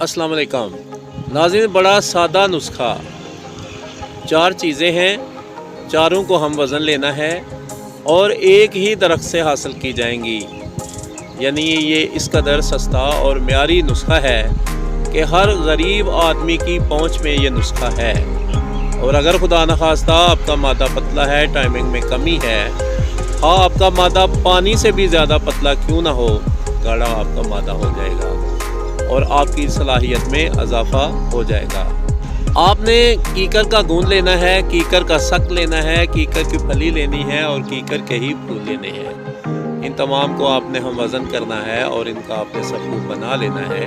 अस्सलाम वालेकुम नाज़रीन, बड़ा सादा नुस्खा, 4 चीज़ें हैं, चारों को हम वज़न लेना है और एक ही दरख्त से हासिल की जाएंगी। यानी ये इस कदर सस्ता और म्यारी नुस्खा है कि हर गरीब आदमी की पहुंच में ये नुस्खा है। और अगर खुदा न खास्ता आपका मादा पतला है, टाइमिंग में कमी है, हाँ आपका मादा पानी से भी ज़्यादा पतला क्यों ना हो, गाढ़ा आपका मादा हो जाएगा और आपकी सलाहियत में इजाफा हो जाएगा। आपने कीकर का गूंद लेना है, कीकर का सक लेना है, कीकर की फली लेनी है और कीकर के ही फूल लेने हैं। इन तमाम को आपने हम वज़न करना है और इनका आपने सफ़ूफ बना लेना है।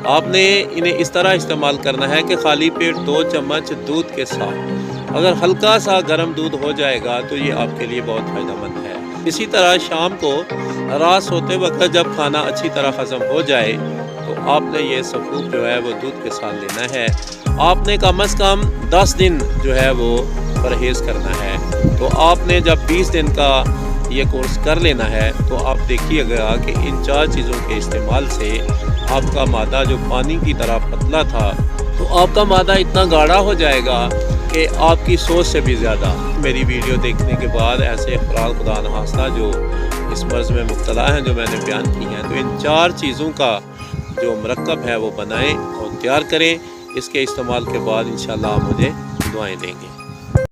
आपने इन्हें इस तरह इस्तेमाल करना है कि खाली पेट 2 चम्मच दूध के साथ, अगर हल्का सा गर्म दूध हो जाएगा तो ये आपके लिए बहुत फ़ायदेमंद है। इसी तरह शाम को रात सोते वक्त जब खाना अच्छी तरह हज़म हो जाए तो आपने ये सफ़ूफ जो है वो दूध के साथ लेना है। आपने कम से कम 10 दिन जो है वो परहेज़ करना है। तो आपने जब 20 दिन का ये कोर्स कर लेना है तो आप देखिएगा कि इन 4 चीज़ों के इस्तेमाल से आपका मादा जो पानी की तरह पतला था तो आपका मादा इतना गाढ़ा हो जाएगा कि आपकी सोच से भी ज़्यादा। मेरी वीडियो देखने के बाद ऐसे अफराद खुदा न खास्ता जो इस मर्ज़ में मुब्तला हैं जो मैंने बयान की हैं, तो इन 4 चीज़ों का जो मरकब है वो बनाएं और तैयार करें। इसके इस्तेमाल के बाद इंशाअल्लाह आप मुझे दुआएं देंगे।